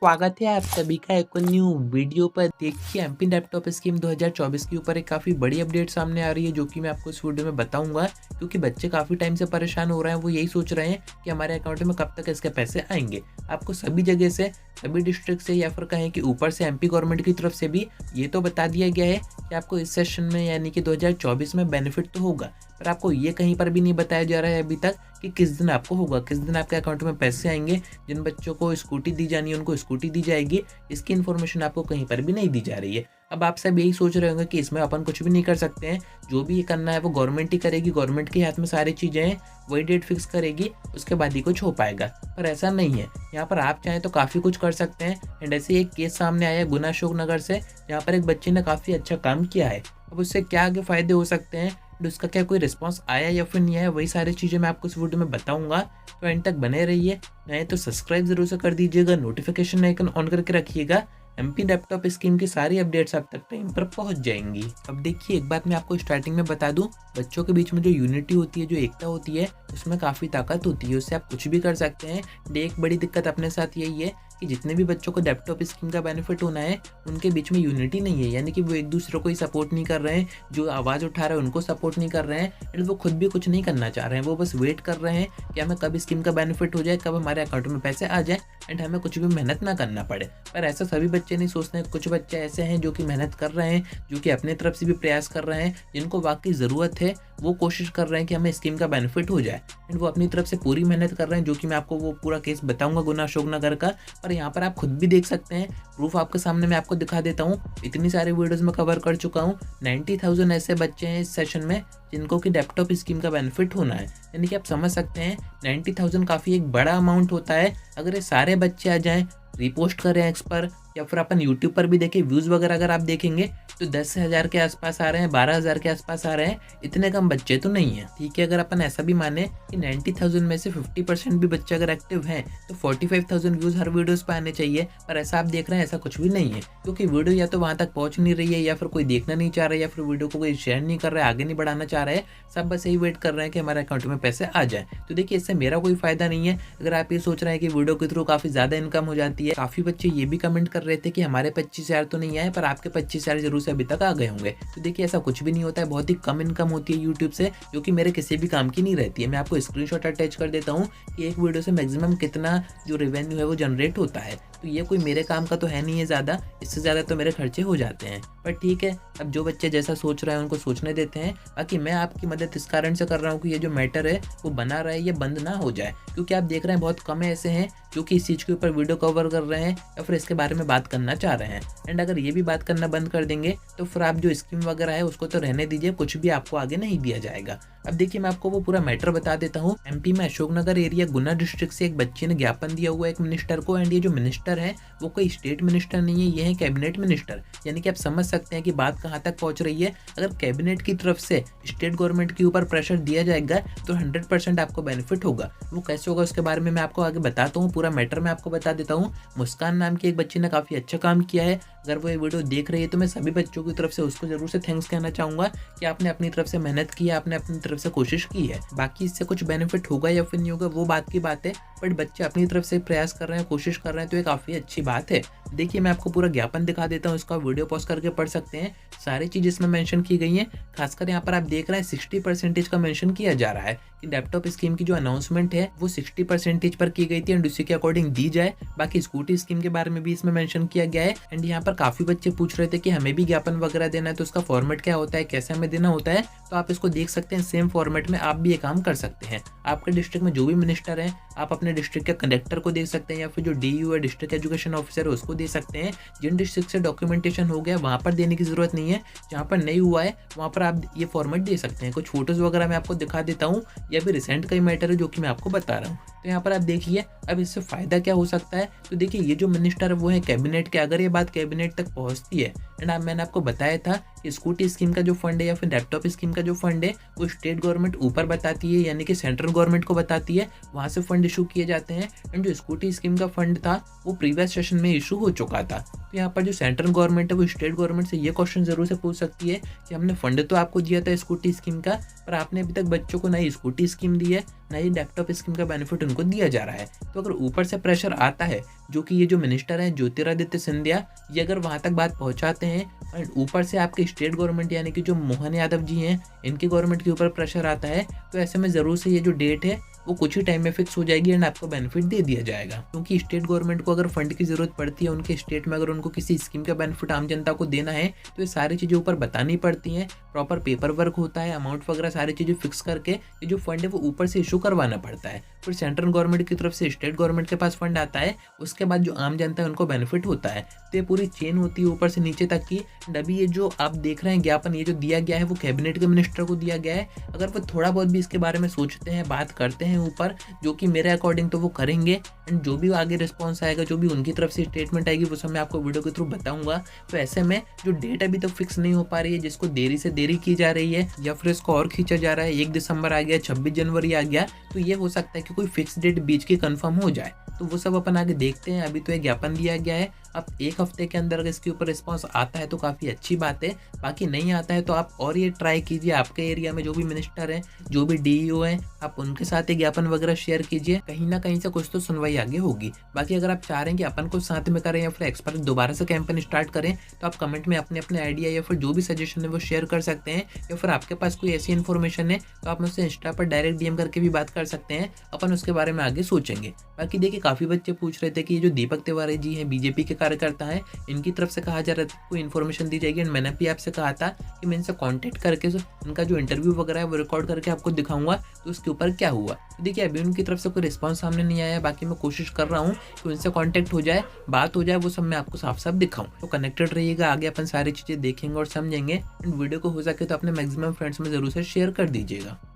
स्वागत है आप सभी का एक न्यू वीडियो पर। देखिए एमपी लैपटॉप स्कीम 2024 के ऊपर एक काफ़ी बड़ी अपडेट सामने आ रही है जो कि मैं आपको इस वीडियो में बताऊंगा, क्योंकि बच्चे काफ़ी टाइम से परेशान हो रहे हैं। वो यही सोच रहे हैं कि हमारे अकाउंट में कब तक इसके पैसे आएंगे। आपको सभी जगह से, सभी डिस्ट्रिक्ट से या फिर कहें कि ऊपर से एमपी गवर्नमेंट की तरफ से भी ये तो बता दिया गया है कि आपको इस सेशन में यानी कि 2024 में बेनिफिट तो होगा, पर आपको ये कहीं पर भी नहीं बताया जा रहा है अभी तक कि किस दिन आपको होगा, किस दिन आपके अकाउंट में पैसे आएंगे। जिन बच्चों को स्कूटी दी जानी है उनको स्कूटी दी जाएगी, इसकी इन्फॉर्मेशन आपको कहीं पर भी नहीं दी जा रही है। अब आप सब यही सोच रहे होंगे कि इसमें अपन कुछ भी नहीं कर सकते हैं, जो भी करना है वो गवर्नमेंट ही करेगी, गवर्नमेंट के हाथ में सारी चीज़ें हैं, वही डेट फिक्स करेगी, उसके बाद ही कुछ हो पाएगा। पर ऐसा नहीं है, यहाँ पर आप चाहें तो काफ़ी कुछ कर सकते हैं। एंड ऐसे एक केस सामने आया है गुना अशोकनगर से, जहाँ पर एक बच्चे ने काफ़ी अच्छा काम किया है। अब उससे क्या आगे फ़ायदे हो सकते हैं, उसका क्या कोई रिस्पांस आया या फिर नहीं आया, वही सारी चीज़ें मैं आपको इस वीडियो में बताऊंगा। तो एंड तक बने रहिए। नए तो सब्सक्राइब जरूर से कर दीजिएगा, नोटिफिकेशन आइकन ऑन करके रखिएगा। एमपी लैपटॉप स्कीम की सारी अपडेट्स आप तक टाइम पर पहुंच जाएंगी। अब देखिए एक बात मैं आपको स्टार्टिंग में बता दूं, बच्चों के बीच में जो यूनिटी होती है, जो एकता होती है, उसमें काफ़ी ताकत होती है, उससे आप कुछ भी कर सकते हैं। एक बड़ी दिक्कत अपने साथ यही है कि जितने भी बच्चों को लैपटॉप स्कीम का बेनिफिट होना है उनके बीच में यूनिटी नहीं है, यानी कि वो एक दूसरे को ही सपोर्ट नहीं कर रहे हैं। जो आवाज़ उठा रहे हैं उनको सपोर्ट नहीं कर रहे हैं, एंड वो खुद भी कुछ नहीं करना चाह रहे हैं। वो बस वेट कर रहे हैं कि हमें कब स्कीम का बेनिफिट हो जाए, कब हमारे अकाउंट में पैसे आ जाए एंड हमें कुछ भी मेहनत ना करना पड़े। पर ऐसा सभी बच्चे नहीं सोचते हैं। कुछ बच्चे ऐसे हैं जो कि मेहनत कर रहे हैं, जो कि अपने तरफ से भी प्रयास कर रहे हैं, जिनको वाकई ज़रूरत है, वो कोशिश कर रहे हैं कि हमें स्कीम का बेनिफिट हो जाए एंड वो अपनी तरफ से पूरी मेहनत कर रहे हैं, जो कि मैं आपको वो पूरा केस बताऊंगा गुना अशोकनगर का। और यहाँ पर आप खुद भी देख सकते हैं, प्रूफ आपके सामने मैं आपको दिखा देता हूँ। इतनी सारी वीडियोस में कवर कर चुका हूँ। 90,000 ऐसे बच्चे हैं इस सेशन में जिनको कि लैपटॉप स्कीम का बेनिफिट होना है, यानी कि आप समझ सकते हैं 90,000 काफ़ी एक बड़ा अमाउंट होता है। अगर ये सारे बच्चे आ जाएँ, रिपोस्ट करें एक्स पर, या फिर अपन यूट्यूब पर भी देखें, व्यूज़ वगैरह अगर आप देखेंगे तो 10,000 के आसपास आ रहे हैं, 12,000 के आसपास आ रहे हैं। इतने कम बच्चे तो नहीं है, ठीक है। अगर अपन ऐसा भी माने कि 90,000 में से 50% भी बच्चे अगर एक्टिव हैं तो 45,000 व्यूज़ हर वीडियोस पे आने चाहिए। पर ऐसा आप देख रहे हैं, ऐसा कुछ भी नहीं है, क्योंकि वीडियो या तो वहाँ तक पहुँच नहीं रही है, या फिर कोई देखना नहीं चाह रहा है, या फिर वीडियो को कोई शेयर नहीं कर रहा है, आगे नहीं बढ़ाना चाह रहा है। सब बस यही वेट कर रहे हैं कि हमारे अकाउंट में पैसे आ जाए। तो देखिए इससे मेरा कोई फ़ायदा नहीं है। अगर आप ये सोच रहे हैं कि वीडियो के थ्रू काफ़ी ज़्यादा इनकम हो जाती है, काफ़ी बच्चे ये भी कमेंट कर रहे थे कि हमारे 25,000 तो नहीं आए, पर आपके 25,000 जरूर से अभी तक आ गए होंगे। तो देखिए ऐसा कुछ भी नहीं होता है। बहुत ही कम इनकम होती है यूट्यूब से, जो कि मेरे किसी भी काम की नहीं रहती है। मैं आपको स्क्रीनशॉट अटैच कर देता हूँ कि एक वीडियो से मैक्सिमम कितना जो रेवेन्यू है वो जनरेट होता है। तो ये कोई मेरे काम का तो है नहीं है ज़्यादा, इससे ज़्यादा तो मेरे खर्चे हो जाते हैं। पर ठीक है, अब जो बच्चे जैसा सोच रहे हैं उनको सोचने देते हैं। बाकी मैं आपकी मदद इस कारण से कर रहा हूँ कि ये जो मैटर है वो बना रहे, ये बंद ना हो जाए, क्योंकि आप देख रहे हैं बहुत कम ऐसे हैं जो कि इस चीज़ के ऊपर वीडियो कवर कर रहे हैं या फिर इसके बारे में बात करना चाह रहे हैं। एंड अगर ये भी बात करना बंद कर देंगे तो फिर आप जो स्कीम वगैरह है उसको तो रहने दीजिए, कुछ भी आपको आगे नहीं दिया जाएगा। अब देखिए मैं आपको वो पूरा मैटर बता देता हूँ। एमपी में अशोकनगर एरिया गुना डिस्ट्रिक्ट से एक बच्चे ने ज्ञापन दिया हुआ है एक मिनिस्टर को, एंड ये जो मिनिस्टर है वो कोई स्टेट मिनिस्टर नहीं है, ये है कैबिनेट मिनिस्टर। यानी कि आप समझ सकते हैं कि बात कहाँ तक पहुँच रही है। अगर कैबिनेट की तरफ से स्टेट गवर्नमेंट के ऊपर प्रेशर दिया जाएगा तो 100% आपको बेनिफिट होगा। वो कैसे होगा उसके बारे में मैं आपको आगे बताता हूँ, पूरा मैटर मैं आपको बता देता हूँ। मुस्कान नाम की एक बच्ची ने काफ़ी अच्छा काम किया है। अगर वो ये वीडियो देख रही है तो मैं सभी बच्चों की तरफ से उसको जरूर से थैंक्स कहना चाहूँगा कि आपने अपनी तरफ से मेहनत की है, आपने अपनी तरफ से कोशिश की है। बाकी इससे कुछ बेनिफिट होगा या फिर नहीं होगा वो बात की बात है, बट बच्चे अपनी तरफ से प्रयास कर रहे हैं, कोशिश कर रहे हैं, तो ये काफ़ी अच्छी बात है। देखिए मैं आपको पूरा ज्ञापन दिखा देता हूँ, इसका वीडियो पॉज करके पढ़ सकते हैं। सारी चीज़ इसमें मेंशन की गई हैं। खासकर यहाँ पर आप देख रहे हैं 60% का मेंशन किया जा रहा है कि लैपटॉप स्कीम की जो अनाउंसमेंट है वो 60% पर की गई थी एंड उसी के अकॉर्डिंग दी जाए। बाकी स्कूटी स्कीम के बारे में भी इसमें मेंशन किया गया है। एंड यहाँ पर काफ़ी बच्चे पूछ रहे थे कि हमें भी ज्ञापन वगैरह देना है तो उसका फॉर्मेट क्या होता है, कैसे हमें देना होता है। तो आप इसको देख सकते हैं, सेम फॉर्मेट में आप भी ये काम कर सकते हैं। आपके डिस्ट्रिक्ट में जो भी मिनिस्टर है, आप अपने डिस्ट्रिक्ट के कंडक्टर को दे सकते हैं, या फिर जो DU है डिस्ट्रिक्ट एजुकेशन ऑफिसर है उसको दे सकते हैं। जिन डिस्ट्रिक्ट से डॉक्यूमेंटेशन हो गया वहाँ पर देने की जरूरत नहीं है, जहाँ पर नहीं हुआ है वहाँ पर आप ये फॉर्मेट दे सकते हैं। कुछ फोटोज़ वगैरह मैं आपको दिखा देता हूँ, या भी रिसेंट का ही मैटर है जो कि मैं आपको बता रहा हूँ। तो यहाँ पर आप देखिए अब इससे फ़ायदा क्या हो सकता है। तो देखिए ये जो मिनिस्टर है वो है कैबिनेट के। अगर ये बात कैबिनेट तक पहुँचती है, एंड मैंने आपको बताया था कि स्कूटी स्कीम का जो फंड है या फिर लैपटॉप स्कीम का जो फंड है वो स्टेट गवर्नमेंट ऊपर बताती है, यानी कि सेंट्रल गवर्नमेंट को बताती है, वहाँ से फंड इशू किए जाते हैं। एंड जो स्कूटी स्कीम का फंड था वो प्रीवियस सेशन में इशू हो चुका था। तो तो यहाँ पर जो सेंट्रल गवर्नमेंट है वो स्टेट गवर्नमेंट से ये क्वेश्चन ज़रूर से पूछ सकती है कि हमने फंड तो आपको दिया था स्कूटी स्कीम का, पर आपने अभी तक बच्चों को नई स्कूटी स्कीम दी है, नई लैपटॉप स्कीम का बेनिफिट उनको दिया जा रहा है। तो अगर ऊपर से प्रेशर आता है, जो कि ये जो मिनिस्टर हैं ज्योतिरादित्य सिंधिया, ये अगर वहाँ तक बात पहुँचाते हैं और ऊपर से आपके स्टेट गवर्नमेंट यानी कि जो मोहन यादव जी हैं, इनकी गवर्नमेंट के ऊपर प्रेशर आता है, तो ऐसे में ज़रूर से ये जो डेट है वो कुछ ही टाइम में फिक्स हो जाएगी एंड आपको बेनिफिट दे दिया जाएगा। क्योंकि स्टेट गवर्नमेंट को अगर फंड की ज़रूरत पड़ती है उनके स्टेट में, अगर उनको किसी स्कीम का बेनिफिट आम जनता को देना है, तो ये सारी चीज़ें ऊपर बतानी पड़ती हैं, प्रॉपर पेपर वर्क होता है, अमाउंट वगैरह सारी चीज़ें फिक्स करके ये जो फंड है वो ऊपर से इशू करवाना पड़ता है। फिर सेंट्रल गवर्नमेंट की तरफ से स्टेट गवर्नमेंट के पास फंड आता है, उसके बाद जो आम जनता है उनको बेनिफिट होता है। तो ये पूरी चेन होती है ऊपर से नीचे तक की। अभी ये जो आप देख रहे हैं ज्ञापन, ये जो दिया गया है वो कैबिनेट के मिनिस्टर को दिया गया है। अगर वो थोड़ा बहुत भी इसके बारे में सोचते हैं, बात करते हैं ऊपर, जो कि मेरे अकॉर्डिंग तो वो करेंगे, एंड जो भी आगे रिस्पॉन्स आएगा, जो भी उनकी तरफ से स्टेटमेंट आएगी, वो सब मैं आपको वीडियो के थ्रू बताऊंगा। तो ऐसे में जो डेट अभी तक फिक्स नहीं हो पा रही है, जिसको देरी से देरी की जा रही है या फिर इसको और खींचा जा रहा है, 1 दिसंबर आ गया, 26 जनवरी आ गया, तो ये हो सकता है कि कोई फिक्स डेट बीच की कंफर्म हो जाए। तो वो सब अपन आगे देखते हैं। अभी तो एक ज्ञापन दिया गया है, अब 1 हफ्ते के अंदर अगर इसके ऊपर रिस्पॉन्स आता है तो काफ़ी अच्छी बात है, बाकी नहीं आता है तो आप और ये ट्राई कीजिए, आपके एरिया में जो भी मिनिस्टर हैं, जो भी डीईओ हैं, आप उनके साथ एक ज्ञापन वगैरह शेयर कीजिए, कहीं ना कहीं से कुछ तो सुनवाई आगे होगी। बाकी अगर आप चाह रहे हैं कि अपन को साथ में करें या फिर एक्सपर्ट दोबारा से कैंपेन स्टार्ट करें, तो आप कमेंट में अपने अपने आइडिया या फिर जो भी सजेशन है वो शेयर कर सकते हैं, या फिर आपके पास कोई ऐसी इन्फॉर्मेशन है तो आप मुझसे इंस्टा पर डायरेक्ट डीएम करके भी बात कर सकते हैं, अपन उसके बारे में आगे सोचेंगे। बाकी देखिए, काफ़ी बच्चे पूछ रहे थे कि ये जो दीपक तिवारी जी हैं, बीजेपी के कार्यकर्ता हैं, इनकी तरफ से कहा जा रहा था कोई इन्फॉर्मेशन दी जाएगी, एंड मैंने भी आपसे कहा था कि मैं इनसे कांटेक्ट करके इनका जो इंटरव्यू वगैरह है वो रिकॉर्ड करके आपको दिखाऊंगा तो उसके ऊपर क्या हुआ। तो देखिए, अभी उनकी तरफ से कोई रिस्पांस सामने नहीं आया है, बाकी मैं कोशिश कर रहा हूँ कि उनसे कांटेक्ट हो जाए, बात हो जाए, वो सब मैं आपको साफ साफ दिखाऊँ। तो कनेक्टेड रहिएगा, आगे अपन सारी चीज़ें देखेंगे और समझेंगे, एंड वीडियो को हो सके तो अपने मैक्सिमम फ्रेंड्स में ज़रूर से शेयर कर दीजिएगा।